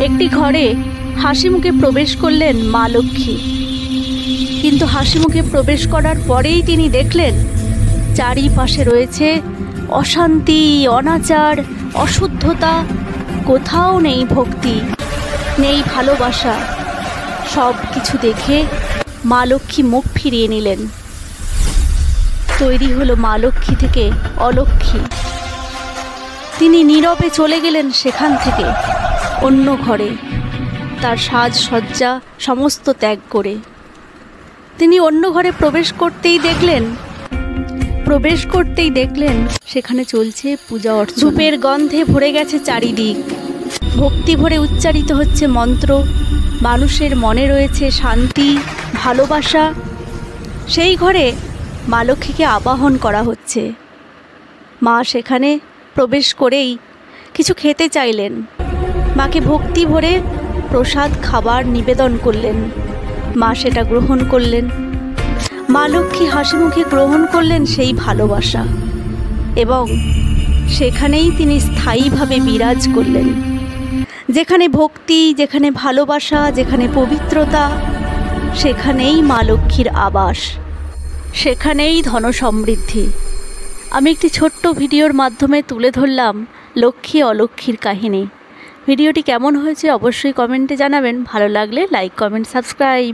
একটি ঘরে হাসি মুখে প্রবেশ করলেন মা লক্ষ্মী। কিন্তু হাসি মুখে প্রবেশ করার পরেই তিনি দেখলেন চারিপাশে রয়েছে অশান্তি, অনাচার, অশুদ্ধতা। কোথাও নেই ভক্তি, নেই ভালোবাসা। সব কিছু দেখে মা লক্ষ্মী মুখ ফিরিয়ে নিলেন। তৈরি হলো মা লক্ষ্মী থেকে অলক্ষ্মী। তিনি নীরবে চলে গেলেন সেখান থেকে অন্য ঘরে, তার সাজসজ্জা সমস্ত ত্যাগ করে। তিনি অন্য ঘরে প্রবেশ করতেই দেখলেন সেখানে চলছে পূজা অর্চনা। ধূপের গন্ধে ভরে গেছে চারিদিক, ভক্তি ভরে উচ্চারিত হচ্ছে মন্ত্র। মানুষের মনে রয়েছে শান্তি, ভালোবাসা। সেই ঘরে মা লক্ষ্মীকে আবাহন করা হচ্ছে। মা সেখানে প্রবেশ করেই কিছু খেতে চাইলেন। মাকে ভক্তি ভরে প্রসাদ খাবার নিবেদন করলেন। মা সেটা গ্রহণ করলেন। মা লক্ষ্মী হাসি মুখে গ্রহণ করলেন সেই ভালোবাসা, এবং সেখানেই তিনি স্থায়ীভাবে বিরাজ করলেন। যেখানে ভক্তি, যেখানে ভালোবাসা, যেখানে পবিত্রতা, সেখানেই মা লক্ষ্মীর আবাস, সেখানেই ধন সমৃদ্ধি। আমি একটি ছোট্ট ভিডিওর মাধ্যমে তুলে ধরলাম লক্ষ্মী অলক্ষ্মীর কাহিনী। ভিডিওটি কেমন হয়েছে অবশ্যই কমেন্টে জানাবেন। ভালো লাগলে লাইক, কমেন্ট, সাবস্ক্রাইব।